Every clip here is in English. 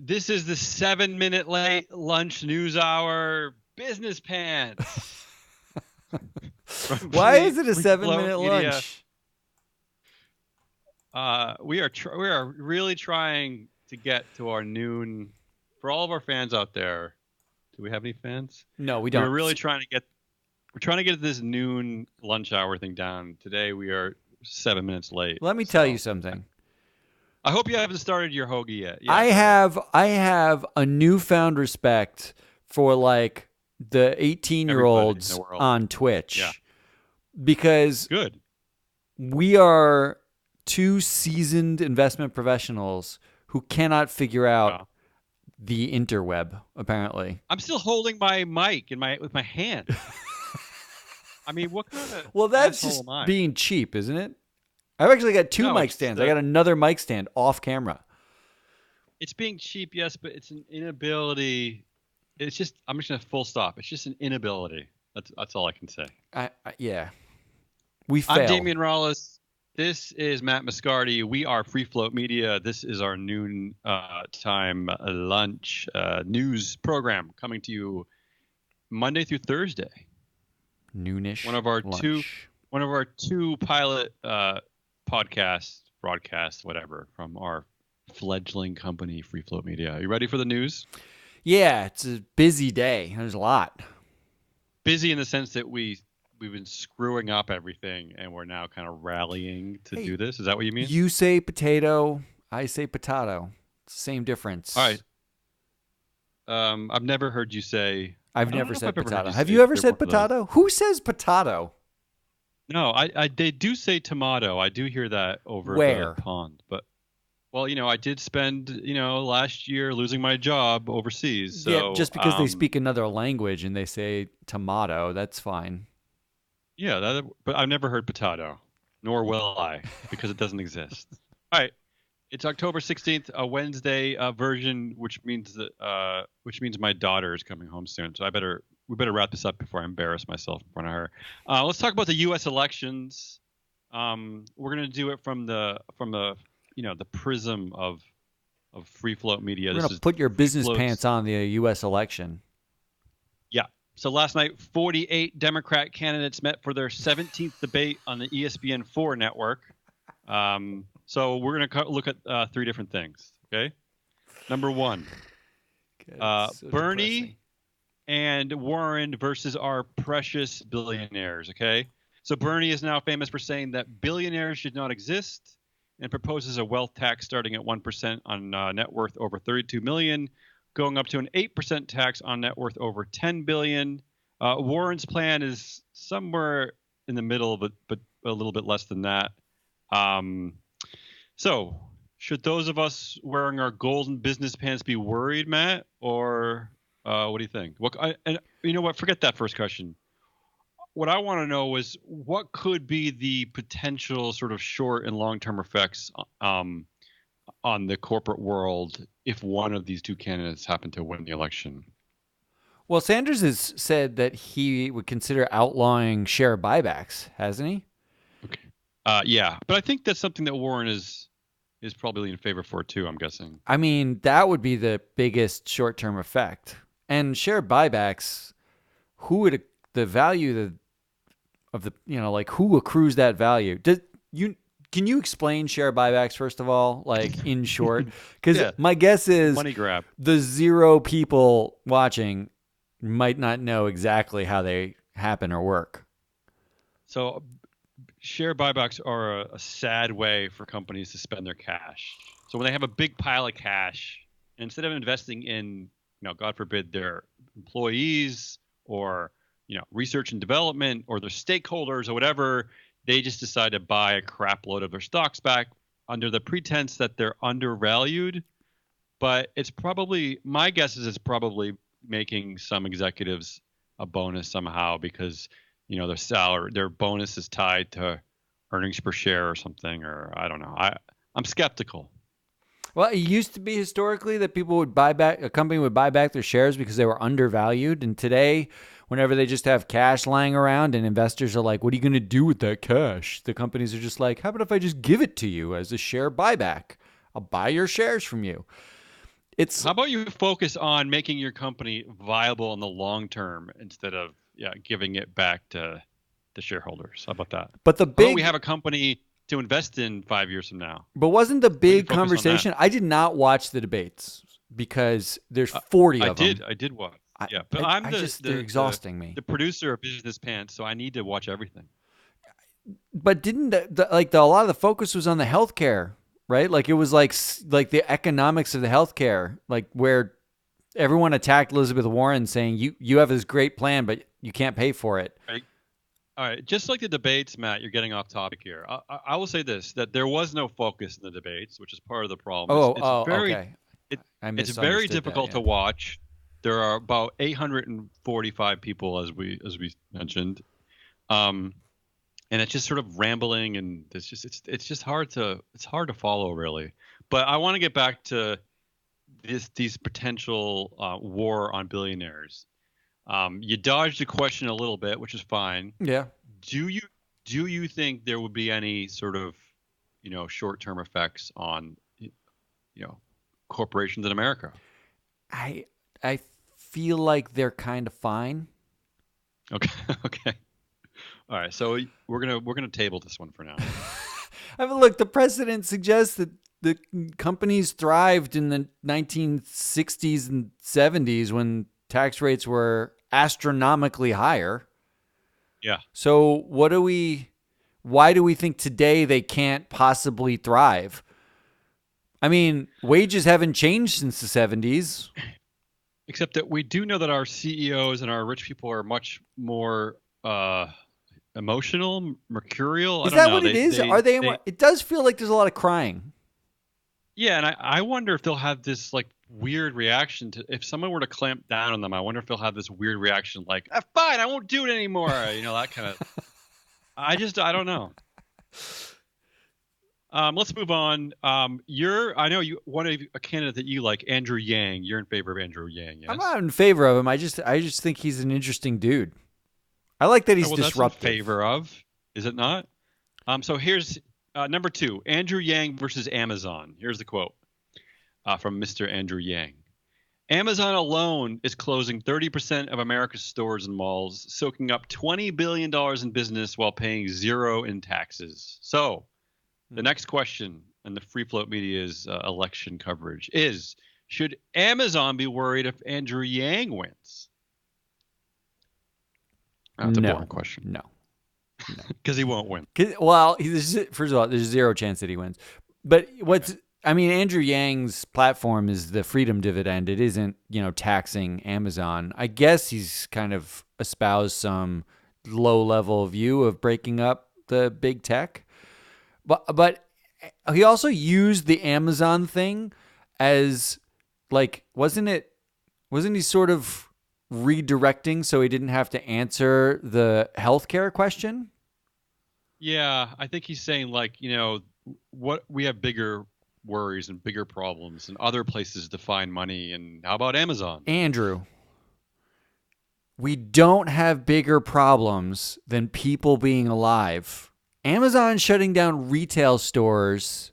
This is the 7-minute late lunch news hour business pants. Why is it a Free Flow 7-minute Media. lunch? We are really trying to get to our noon. For all of our fans out there, do we have any fans? No, we We're don't. really trying to get. We're trying to get this noon lunch hour thing down. Today we are 7 minutes late. Let me tell you something. I hope you haven't started your hoagie yet. Yeah, I have a newfound respect for like the 18-year-olds on Twitch. Yeah. Because good. We are two seasoned investment professionals who cannot figure out the interweb, apparently. I'm still holding my mic with my hand. I mean, what kind of Well, that's just being cheap, isn't it? I've actually got two mic stands. I got another mic stand off camera. It's being cheap, yes, but it's an inability. It's just, I'm just going to full stop. It's just an inability. That's all I can say. Yeah. We fail. I'm Damian Rollis. This is Matt Moscardi. We are Free Float Media. This is our noon time lunch news program coming to you Monday through Thursday. Noonish. One of our two pilot broadcasts, whatever, from our fledgling company, Free Float Media. Are you ready for the news? Yeah, it's a busy day. There's a lot. Busy in the sense that we've been screwing up everything, and we're now kind of rallying to do this. Is that what you mean? You say potato, I say potato. It's the same difference. All right. I've never heard you say. I've never said potato. Have you ever said potato? Who says potato? No, they do say tomato. I do hear that over the pond. But, well, I did spend, last year losing my job overseas. So, yeah, just because they speak another language and they say tomato, that's fine. Yeah, but I've never heard potato, nor will I, because it doesn't exist. All right. It's October 16th, a Wednesday version, which means my daughter is coming home soon. So we better wrap this up before I embarrass myself in front of her. Let's talk about the U.S. elections. We're gonna do it from the prism of Free Float Media. We're gonna put your business pants on the U.S. election. Yeah. So last night, 48 Democrat candidates met for their 17th debate on the ESPN4 network. So we're going to look at three different things, okay? Number one, Bernie depressing. And Warren versus our precious billionaires, okay? So Bernie is now famous for saying that billionaires should not exist and proposes a wealth tax starting at 1% on net worth over $32 million, going up to an 8% tax on net worth over $10 billion. Warren's plan is somewhere in the middle, but a little bit less than that. So, should those of us wearing our golden business pants be worried, Matt? Or what do you think? And you know what? Forget that first question. What I want to know is what could be the potential sort of short and long-term effects on the corporate world if one of these two candidates happen to win the election? Well, Sanders has said that he would consider outlawing share buybacks, hasn't he? Okay. Yeah, but I think that's something that Warren is probably in favor for too, I'm guessing. I mean, that would be the biggest short-term effect. And share buybacks, who would the value of the like who accrues that value? Can you explain share buybacks first of all, like in short? Because my guess is money grab. The 0 people watching might not know exactly how they happen or work. So share buybacks are a sad way for companies to spend their cash. So when they have a big pile of cash, instead of investing in, God forbid, their employees or, research and development or their stakeholders or whatever, they just decide to buy a crap load of their stocks back under the pretense that they're undervalued. But my guess is it's probably making some executives a bonus somehow because their salary, their bonus is tied to earnings per share or something, or I don't know. I'm skeptical. Well, it used to be historically that a company would buy back their shares because they were undervalued. And today, whenever they just have cash lying around and investors are like, what are you going to do with that cash? The companies are just like, how about if I just give it to you as a share buyback? I'll buy your shares from you. It's How about you focus on making your company viable in the long term instead of giving it back to the shareholders? How about that? but the How about we big have a company to invest in 5 years from now? but wasn't the Why don't you big focus on that? conversation? I did not watch the debates because there's Uh, 40 I of them. did. I did watch. I Yeah, but I, I'm I the just they're the the exhausting me. the producer of Business Pants, so I need to watch everything. But didn't a lot of the focus was on the healthcare, right? Like it was like the economics of the healthcare, like where everyone attacked Elizabeth Warren saying you have this great plan but you can't pay for it. Right? All right. Just like the debates, Matt, you're getting off topic here. I will say this: that there was no focus in the debates, which is part of the problem. Okay. It, I it's very misunderstood that. difficult Yeah. to watch. There are about 845 people, as we mentioned, um, and it's just sort of rambling, and it's just hard to follow really. But I want to get back to these potential war on billionaires. You dodged the question a little bit, which is fine. Yeah. Do you do you think there would be any sort of short-term effects on corporations in America? I I feel like they're kind of fine. Okay. Okay. All right. So we're gonna table this one for now. I mean, look, the president suggests that the companies thrived in the 1960s and 70s when tax rates were astronomically higher. Yeah. So, why do we think today they can't possibly thrive? I mean, wages haven't changed since the 70s. Except that we do know that our CEOs and our rich people are much more emotional, mercurial. I Is don't that know. what it They is? they Are they? they It does feel like there's a lot of crying. Yeah, and I wonder if they'll have this like weird reaction to if someone were to clamp down on them. I wonder if they'll have this weird reaction like, fine, I won't do it anymore. That kind of. I don't know. Let's move on. I know you one of a candidate that you like, Andrew Yang. You're in favor of Andrew Yang, I'm yes? not in favor of him. I just think he's an interesting dude. I like that Oh, he's well, that's in disruptive. favor of, is it not? So here's number two: Andrew Yang versus Amazon. Here's the quote from Mr. Andrew Yang. Amazon alone is closing 30% of America's stores and malls, soaking up $20 billion in business while paying zero in taxes. So, the next question in the free float media's election coverage is: should Amazon be worried if Andrew Yang wins? That's a boring question No. because he won't win. Well, first of all, there's zero chance that he wins. But Andrew Yang's platform is the freedom dividend. It isn't, taxing Amazon. I guess he's kind of espoused some low-level view of breaking up the big tech. But he also used the Amazon thing as wasn't he sort of redirecting so he didn't have to answer the healthcare question? Yeah, I think he's saying what we have bigger worries and bigger problems and other places to find money. And how about Amazon? Andrew, we don't have bigger problems than people being alive. Amazon shutting down retail stores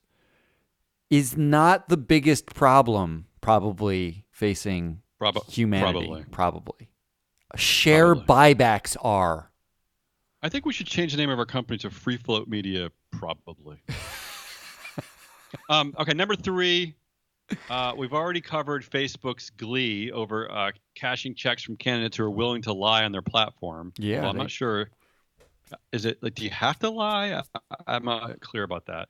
is not the biggest problem probably facing humanity. Probably. Share buybacks are. I think we should change the name of our company to Free Float Media, probably. Okay, number three. We've already covered Facebook's glee over cashing checks from candidates who are willing to lie on their platform. Yeah. Well, I'm not sure. Is it do you have to lie? I'm not clear about that.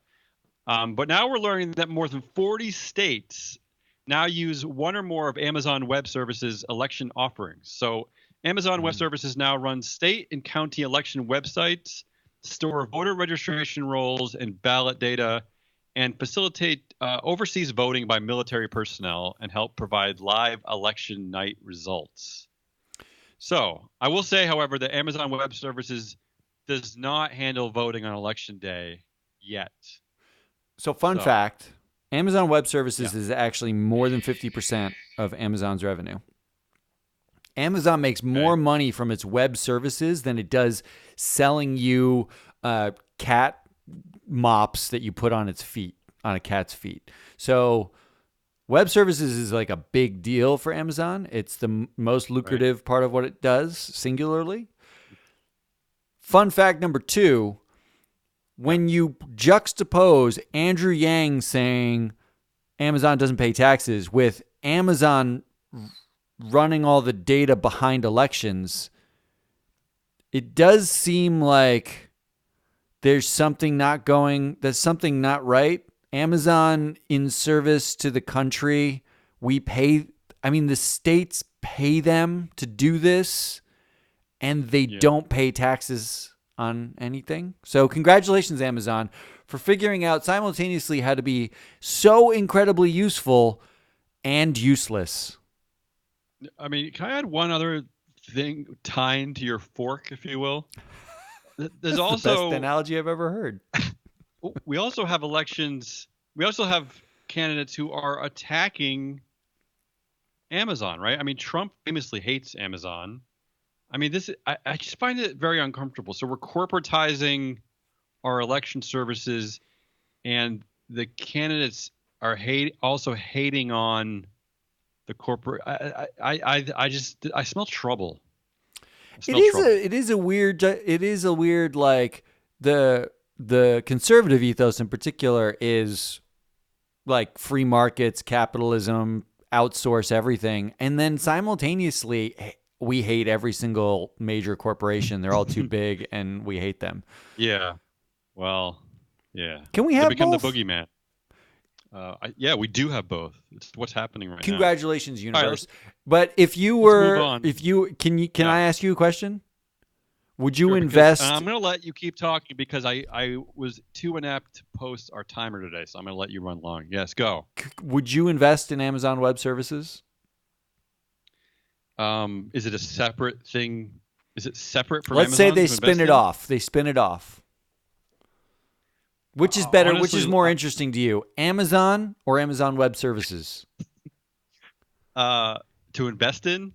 But now we're learning that more than 40 states now use one or more of Amazon Web Services election offerings. So Amazon Web Services now runs state and county election websites, store voter registration rolls and ballot data, and facilitate overseas voting by military personnel and help provide live election night results. So I will say, however, that Amazon Web Services does not handle voting on election day yet. So fun fact, Amazon Web Services is actually more than 50% of Amazon's revenue. Amazon makes more money from its web services than it does selling you cat mops that you put on its feet, on a cat's feet. So Web services is like a big deal for Amazon. It's the most Right. lucrative part of what it does singularly. Fun fact number 2, Yeah. when you juxtapose Andrew Yang saying Amazon doesn't pay taxes with Amazon running all the data behind elections, it does seem like there's something not right. Amazon in service to the country, the states pay them to do this, and they Yeah. don't pay taxes on anything. So congratulations, Amazon, for figuring out simultaneously how to be so incredibly useful and useless. I mean, can I add one other thing tying to your fork, if you will? There's That's the best also analogy I've ever heard. we also have elections. We also have candidates who are attacking Amazon, right? I mean, Trump famously hates Amazon. I mean, I just find it very uncomfortable. So we're corporatizing our election services, and the candidates are also hating on the corporate. I smell trouble. I smell trouble. It is a weird like the conservative ethos in particular is like free markets, capitalism, outsource everything, and then simultaneously we hate every single major corporation. They're all too big, and we hate them. Yeah. Well, yeah. Can we They have become the both? boogeyman. Yeah, we do have both. It's what's happening right now. Congratulations, All right, universe. But if you let's move were, on. if you can Yeah, I ask you a question? Would you sure. Because invest? I'm going to let you keep talking because I was too inept to post our timer today, so I'm going to let you run long. Yes, go. Would you invest in Amazon Web Services? Is it a separate thing? Is it separate from Let's say Amazon they to spin invest it in? off. They spin it off. Which is better? Which is Honestly, more interesting to you, Amazon or Amazon Web Services? to invest in,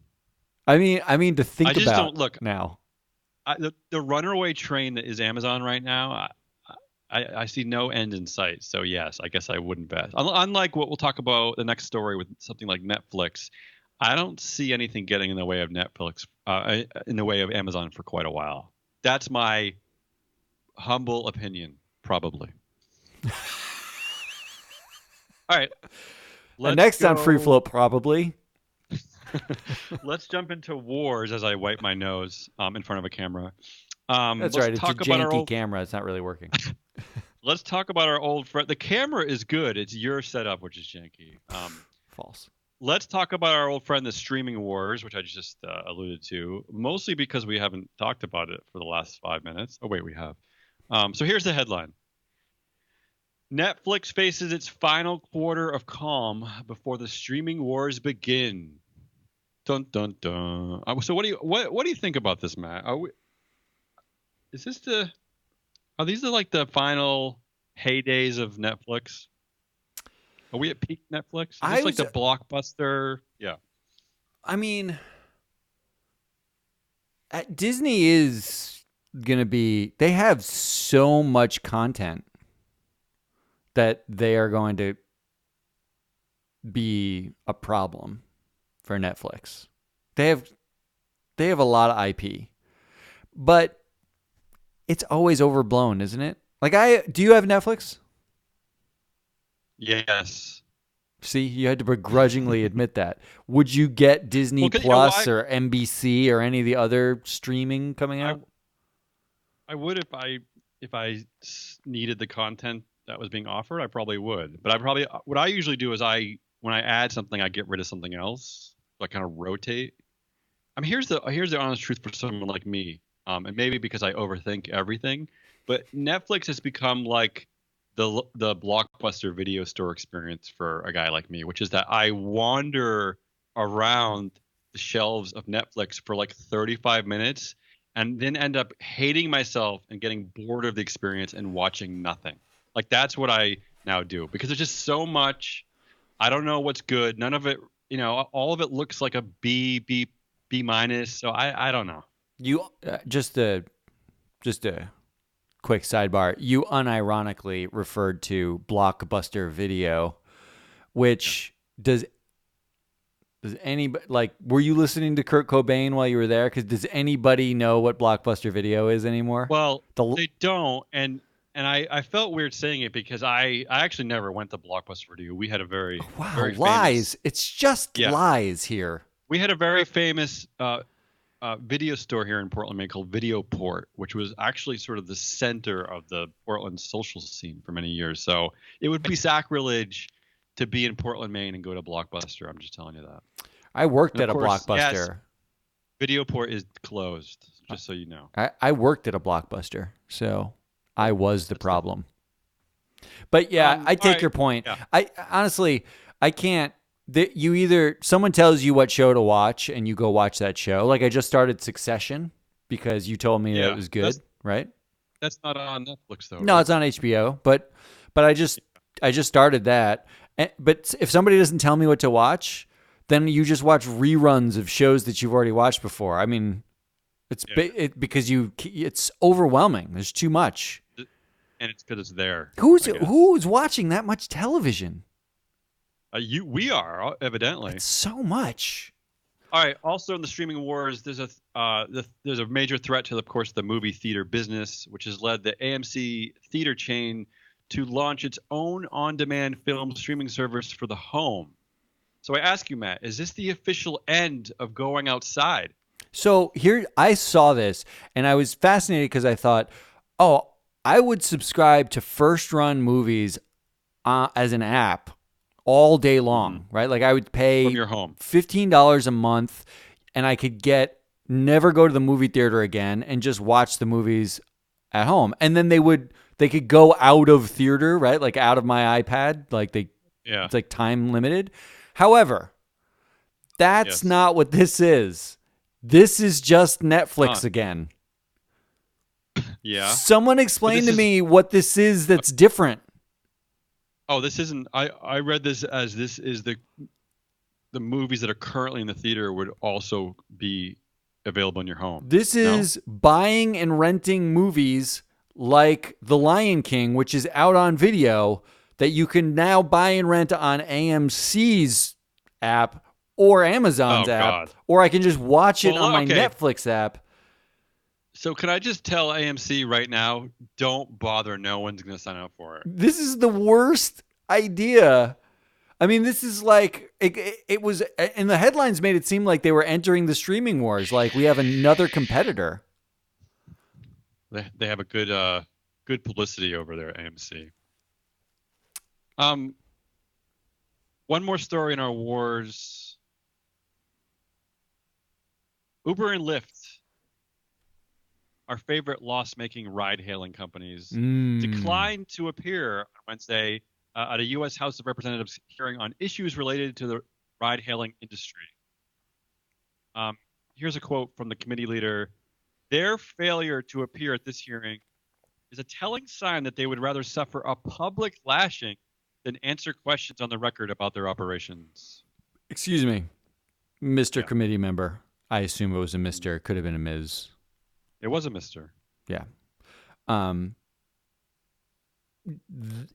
I mean to I think just about don't look. now. The runaway train that is Amazon right now. I see no end in sight. So yes, I guess I would invest. Unlike what we'll talk about the next story with something like Netflix, I don't see anything getting in the way of Netflix, in the way of Amazon for quite a while. That's my humble opinion, probably. All right, And let's next on Free go. Float, probably. Let's jump into wars as I wipe my nose in front of a camera. That's Let's right. It's a talk about our janky old. camera. It's not really working. Let's talk about our old friend. The camera is good. It's your setup, which is janky. False. Let's talk about our old friend, the streaming wars, which I just alluded to, mostly because we haven't talked about it for the last 5 minutes. Oh, wait, we have. So here's the headline. Netflix faces its final quarter of calm before the streaming wars begin. Dun dun dun. So what do you think about this, Matt? Is this are these like the final heydays of Netflix? Are we at peak Netflix? Is I this like was. the blockbuster? Yeah. I mean, Disney is gonna be. They have so much content that they are going to be a problem for Netflix. They have a lot of IP, but it's always overblown, isn't it? Like do you have Netflix? Yes. See, you had to begrudgingly admit that. Would you get Disney Well, 'cause you know Plus why? or NBC or any of the other streaming coming I out? I would if needed the content that was being offered. I probably would. But I probably what I usually do is when I add something, I get rid of something else. So I kind of rotate. I mean, here's the honest truth for someone like me, and maybe because I overthink everything, but Netflix has become like the blockbuster video store experience for a guy like me, which is that I wander around the shelves of Netflix for like 35 minutes and then end up hating myself and getting bored of the experience and watching nothing. Like that's what I now do because there's just so much. I don't know what's good. None of it, all of it looks like a B minus. So I don't know. You just a quick sidebar. You unironically referred to Blockbuster Video, Yeah. which does anybody, like, were you listening to Kurt Cobain while you were there? Because does anybody know what Blockbuster Video is anymore? Well, they don't, and I felt weird saying it because I actually never went to Blockbuster Video. We had a very lies. famous, It's just yeah, lies here. we had a very famous video store here in Portland, Maine called Videoport, which was actually sort of the center of the Portland social scene for many years. So it would be sacrilege to be in Portland, Maine, and go to Blockbuster. I'm just telling you that. I worked at a Course, Blockbuster. Yes, Videoport is closed, just so you know. I worked at a Blockbuster, so I was the problem. But yeah, I take your point. Yeah. I honestly, I can't. You either someone tells you what show to watch and you go watch that show. Like I just started Succession because you told me that it was good, right? That's not on Netflix though. No, right? it's on HBO. But I just started that. But if somebody doesn't tell me what to watch, then you just watch reruns of shows that you've already watched before. I mean, it's because it's overwhelming. There's too much. And it's because it's there. Who's watching that much television? We are evidently. It's so much. All right. Also, in the streaming wars, there's a major threat to, of course, the movie theater business, which has led the AMC theater chain to launch its own on-demand film streaming service for the home. So I ask you, Matt, is this the official end of going outside? So here, I saw this and I was fascinated because I thought, oh, I would subscribe to First Run Movies as an app all day long, right? Like I would pay from your home $15 a month and I could never go to the movie theater again and just watch the movies at home. And then they could go out of theater, right? Like out of my iPad, it's like time limited. However, that's not what this is. This is just Netflix again. Yeah. Someone explain to me what this is that's different. Oh, this isn't. I read this as this is the movies that are currently in the theater would also be available in your home. This is buying and renting movies like The Lion King, which is out on video that you can now buy and rent on AMC's app or Amazon's app, or I can just watch it on my Netflix app. So can I just tell AMC right now, don't bother. No one's going to sign up for it. This is the worst idea. I mean, this is like, it was, and the headlines made it seem like they were entering the streaming wars. Like we have another competitor. They have a good publicity over there at AMC. One more story in our wars. Uber and Lyft, our favorite loss-making ride-hailing companies, declined to appear on Wednesday at a U.S. House of Representatives hearing on issues related to the ride-hailing industry. Here's a quote from the committee leader. Their failure to appear at this hearing is a telling sign that they would rather suffer a public lashing than answer questions on the record about their operations. Excuse me, Mr. Committee member. I assume it was a Mr. It could have been a Ms. It was a Mr. Yeah.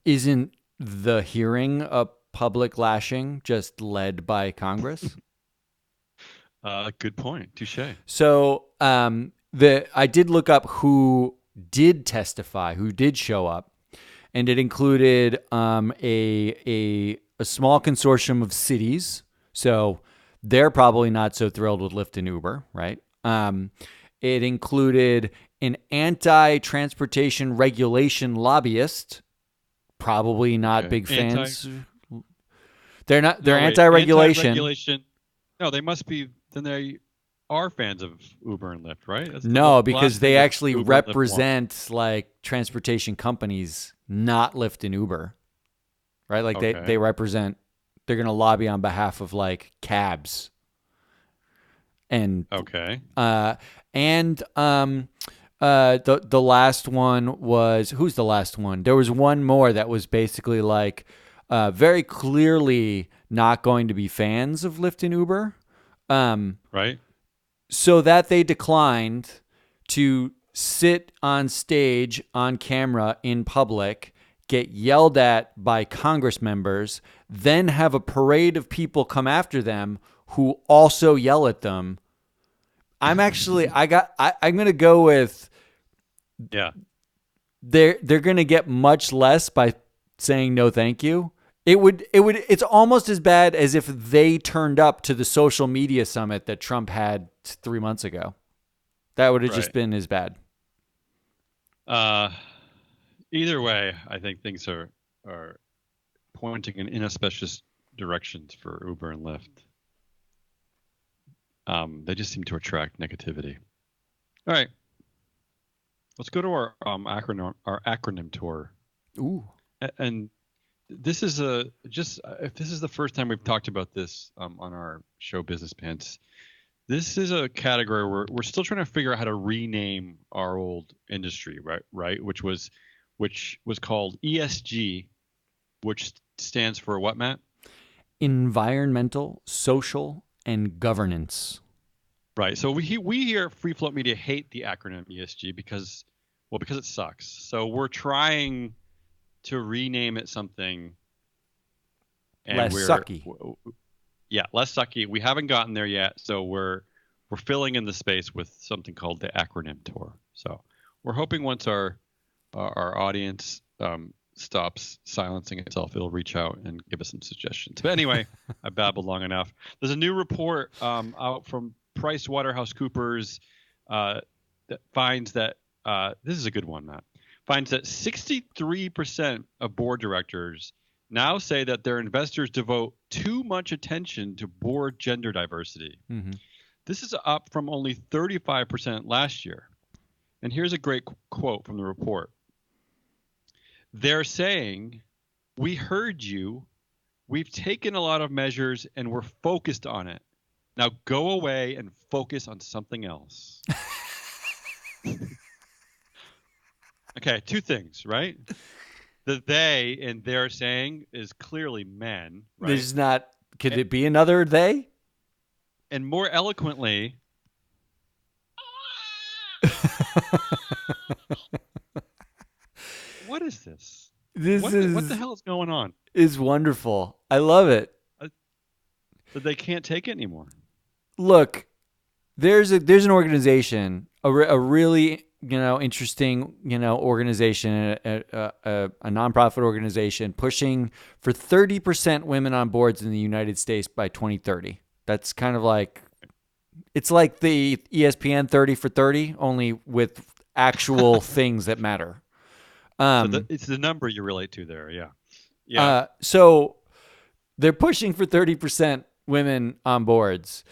Isn't the hearing a public lashing just led by Congress? Good point. Touche. So I did look up who did testify, who did show up, and it included a small consortium of cities. So they're probably not so thrilled with Lyft and Uber, right? It included an anti-transportation regulation lobbyist, probably not big fans. They're anti-regulation. Anti-regulation. No, they must be. Then they are fans of Uber and Lyft, right? No, because they actually represent like transportation companies, not Lyft and Uber, right? Like they represent. They're going to lobby on behalf of like cabs. And the last one was, who's the last one? There was one more that was basically like very clearly not going to be fans of Lyft and Uber. Right. So that they declined to sit on stage on camera in public, get yelled at by Congress members, then have a parade of people come after them who also yell at them. I'm going to go with Yeah. they're going to get much less by saying no thank you. It's almost as bad as if they turned up to the social media summit that Trump had 3 months ago. That would have just been as bad. Either way, I think things are pointing in inauspicious directions for Uber and Lyft. They just seem to attract negativity. All right, let's go to our acronym tour. Ooh, and this is if this is the first time we've talked about this on our show, Business Pants. This is a category where we're still trying to figure out how to rename our old industry, right? Which was called ESG, which stands for what, Matt? Environmental, social, and governance. Right. So we here at Free Float Media hate the acronym ESG because it sucks. So we're trying to rename it something less sucky. Yeah, less sucky. We haven't gotten there yet, so we're filling in the space with something called the Acronym Tour. So we're hoping once our audience stops silencing itself, it'll reach out and give us some suggestions. But anyway, I babbled long enough. There's a new report out from PricewaterhouseCoopers that finds that this is a good one, Matt. Finds that 63% of board directors now say that their investors devote too much attention to board gender diversity. Mm-hmm. This is up from only 35% last year. And here's a great quote from the report. They're saying, "We heard you. We've taken a lot of measures and we're focused on it. Now go away and focus on something else." Okay, two things, right? The they and they're saying is clearly men, right? There's not. Could it be another they? And more eloquently, what is this? What the hell is going on? Is wonderful. I love it. But they can't take it anymore. Look, there's an organization, a really interesting organization, a nonprofit organization pushing for 30% women on boards in the United States by 2030. That's kind of like, it's like the ESPN 30 for 30, only with actual things that matter. So it's the number you relate to there, yeah. So they're pushing for 30% women on boards,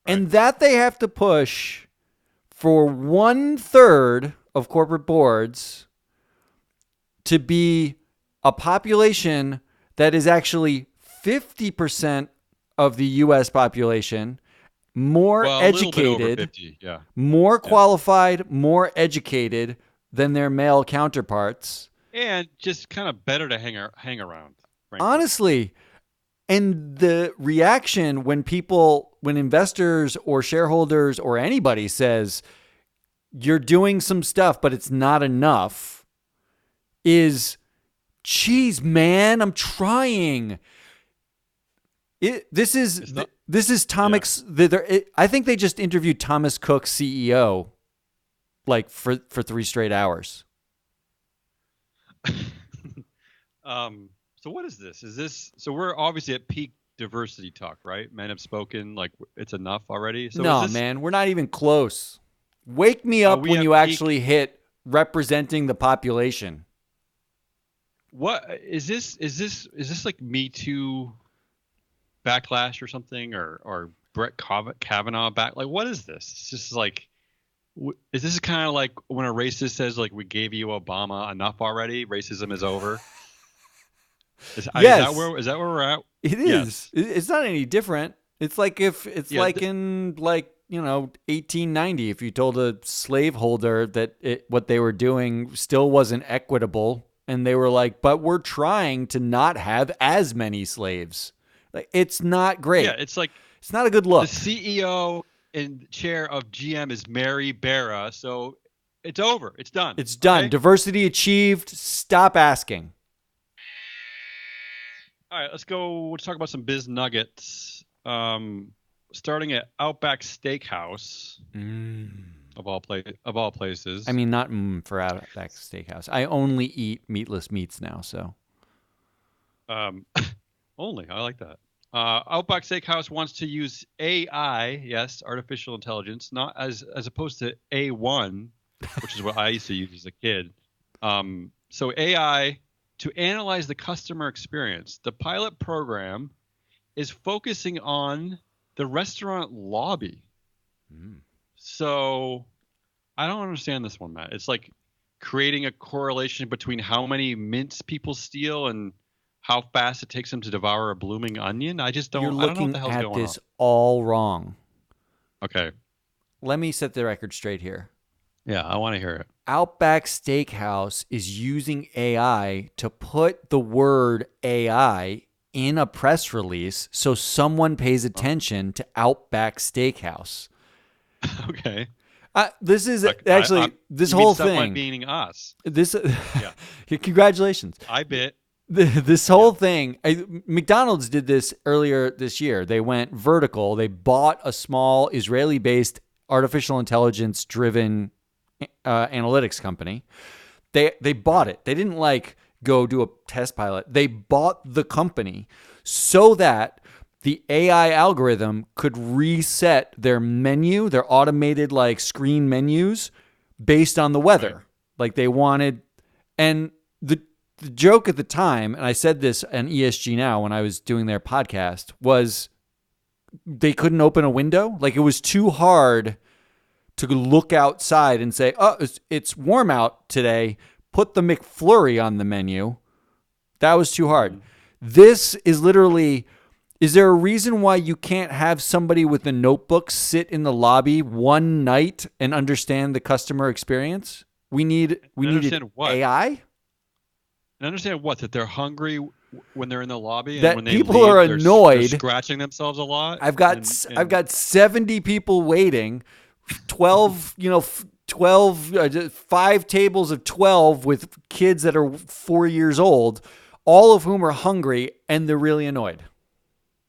right. And that they have to push for 1/3 of corporate boards to be a population that is actually 50% of the U.S. population, more educated, 50, yeah. more qualified, more educated than their male counterparts. And just kind of better to hang around, frankly. Honestly. And the reaction when investors or shareholders or anybody says, you're doing some stuff, but it's not enough, is, geez, man, I'm trying. This is Thomas. Yeah. I think they just interviewed Thomas Cook, CEO, like for 3 straight hours. So what is this? So we're obviously at peak diversity talk, right? Men have spoken, like it's enough already. So no, man, we're not even close. Wake me up when you actually hit representing the population. What is this? Is this like Me Too backlash or something, or Brett Kavanaugh back? Like, what is this? It's just like, is this kind of like when a racist says, like, we gave you Obama, enough already? Racism is over. Yes. Is that where we're at? It is. Yes. It's not any different. It's like in 1890, if you told a slaveholder that what they were doing still wasn't equitable, and they were like, but we're trying to not have as many slaves. Like, it's not great. Yeah, it's like, it's not a good look. The CEO and chair of GM is Mary Barra, so It's over. It's done. It's done. Okay? Diversity achieved. Stop asking. All right, let's go. Let's talk about some biz nuggets. Starting at Outback Steakhouse of all places. I mean, not for Outback Steakhouse. I only eat meatless meats now, so. Only. I like that. Outback Steakhouse wants to use AI, yes, artificial intelligence, not as opposed to A1, which is what I used to use as a kid. So AI to analyze the customer experience. The pilot program is focusing on the restaurant lobby. So I don't understand this one, Matt. It's like creating a correlation between how many mints people steal and how fast it takes them to devour a blooming onion. I just don't. You're I don't know what looking the hell's at going this on. all wrong. Okay. Let me set the record straight here. Yeah, I want to hear it. Outback Steakhouse is using AI to put the word AI in a press release so someone pays attention to Outback Steakhouse. Okay. This is actually this whole thing. Meaning us. This, congratulations. I bit. This whole thing, McDonald's did this earlier this year. They went vertical. They bought a small Israeli-based artificial intelligence-driven analytics company. They bought it. They didn't like go do a test pilot. They bought the company so that the AI algorithm could reset their menu, their automated like screen menus based on the weather. Right. Like they wanted, and the joke at the time, and I said this on ESG Now when I was doing their podcast, was they couldn't open a window. Like it was too hard to look outside and say, oh, it's warm out today. Put the McFlurry on the menu. That was too hard. This is literally, is there a reason why you can't have somebody with a notebook sit in the lobby one night and understand the customer experience? We need AI? And understand what? That they're hungry when they're in the lobby, and that when they people leave, are annoyed. They're scratching themselves a lot. I've got 70 people waiting, 12, 5 tables of 12 with kids that are 4 years old, all of whom are hungry, and they're really annoyed.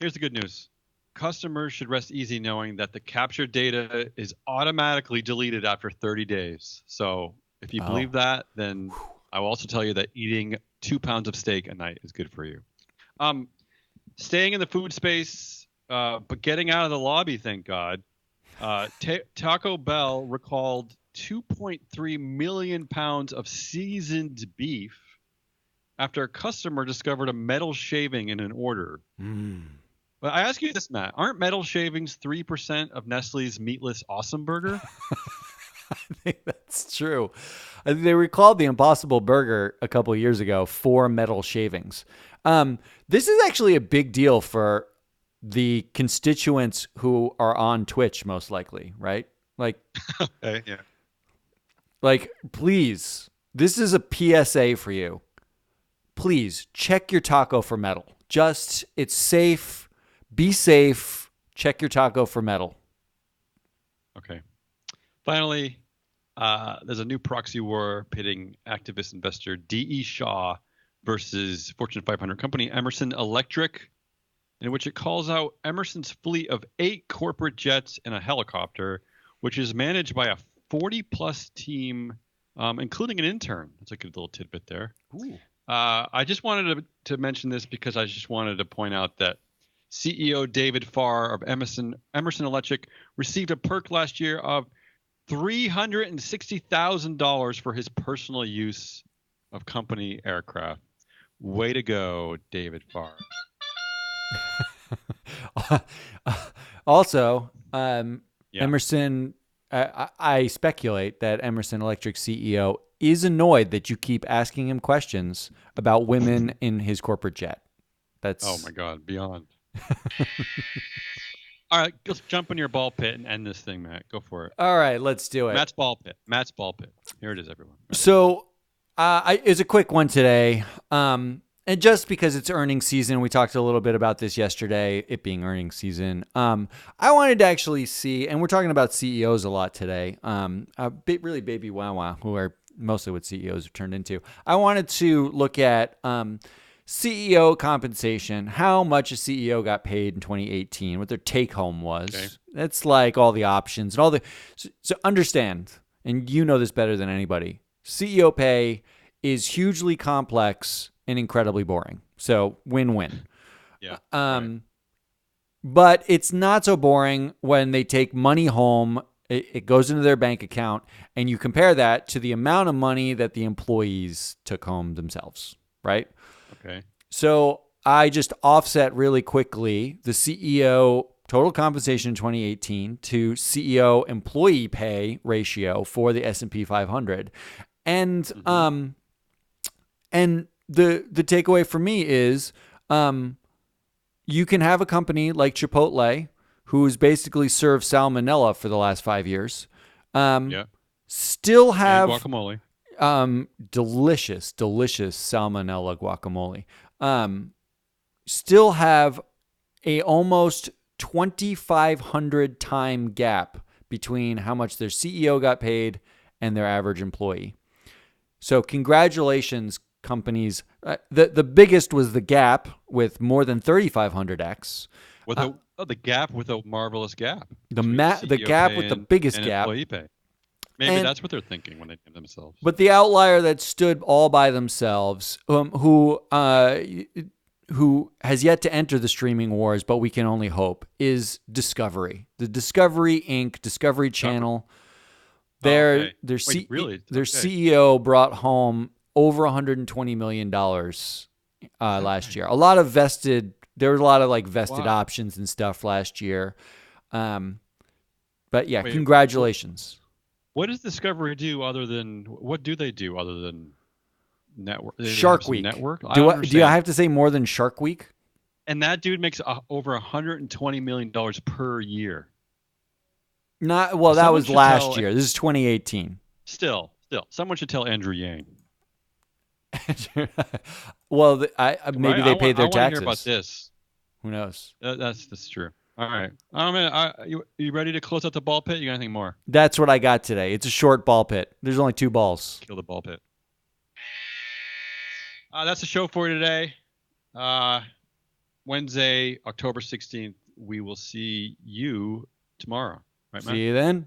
Here's the good news. Customers should rest easy knowing that the captured data is automatically deleted after 30 days. So if you believe that, then I will also tell you that eating 2 pounds of steak a night is good for you. Staying in the food space, but getting out of the lobby, thank God. Taco Bell recalled 2.3 million pounds of seasoned beef after a customer discovered a metal shaving in an order. But I ask you this, Matt. Aren't metal shavings 3% of Nestle's meatless awesome burger? I think that's true. They recalled the Impossible Burger a couple of years ago for metal shavings. This is actually a big deal for the constituents who are on Twitch, most likely, right? Like, okay, yeah. Like, please, this is a PSA for you. Please check your taco for metal. It's safe. Be safe. Check your taco for metal. Okay. Finally, there's a new proxy war pitting activist investor D.E. Shaw versus Fortune 500 company Emerson Electric, in which it calls out Emerson's fleet of 8 corporate jets and a helicopter, which is managed by a 40-plus team, including an intern. That's a good little tidbit there. Ooh. I just wanted to mention this because I just wanted to point out that CEO David Farr of Emerson Electric received a perk last year of $360,000 for his personal use of company aircraft. Way to go, David Farr. Also, Emerson, I speculate that Emerson Electric CEO is annoyed that you keep asking him questions about women in his corporate jet. Oh my God, beyond. All right, let's jump in your ball pit and end this thing, Matt. Go for it. All right, let's do it. Matt's ball pit. Here it is, everyone. So, it's a quick one today. And just because it's earnings season, we talked a little bit about this yesterday, it being earnings season. I wanted to actually see, and we're talking about CEOs a lot today, really baby wow wow, who are mostly what CEOs have turned into. I wanted to look at CEO compensation, how much a CEO got paid in 2018, what their take home was. Okay. That's like all the options and all the. So understand, and you know this better than anybody, CEO pay is hugely complex and incredibly boring. So win-win. Yeah. Right. Um, but it's not so boring when they take money home. It goes into their bank account, and you compare that to the amount of money that the employees took home themselves, right? Okay. So I just offset really quickly the CEO total compensation in 2018 to CEO employee pay ratio for the S&P 500, and and the takeaway for me is you can have a company like Chipotle who's basically served salmonella for the last 5 years, Yeah. still And have guacamole. delicious salmonella guacamole, still have a almost 2,500 time gap between how much their CEO got paid and their average employee. So congratulations, companies. The biggest was the Gap with more than 3,500x. With the gap with a marvelous gap between The CEO Gap pay with the biggest and gap. employee pay. Maybe And that's what they're thinking when they name themselves. but the outlier that stood all by themselves, who has yet to enter the streaming wars, but we can only hope, is Discovery. The Discovery Inc. Discovery Channel. Okay. Their Wait, really? Okay. CEO brought home over $120 million last year. A lot of vested. There was a lot of like vested Wow. options and stuff last year. But yeah, Wait, congratulations. what does Discovery do other than what do they do other than network? They have Shark some Week. network. I Do don't I understand. have to say more than Shark Week? And that dude makes over $120 million per year. Not well. That Someone was should last tell. year. This is 2018. Still, someone should tell Andrew Yang. Well, maybe Right? they paid I their want to hear about taxes. this. Who knows? That's true. All right. You ready to close out the ball pit? You got anything more? That's what I got today. It's a short ball pit. There's only 2 balls. Kill the ball pit. That's the show for today. Wednesday, October 16th. We will see you tomorrow. Right, man? See you then.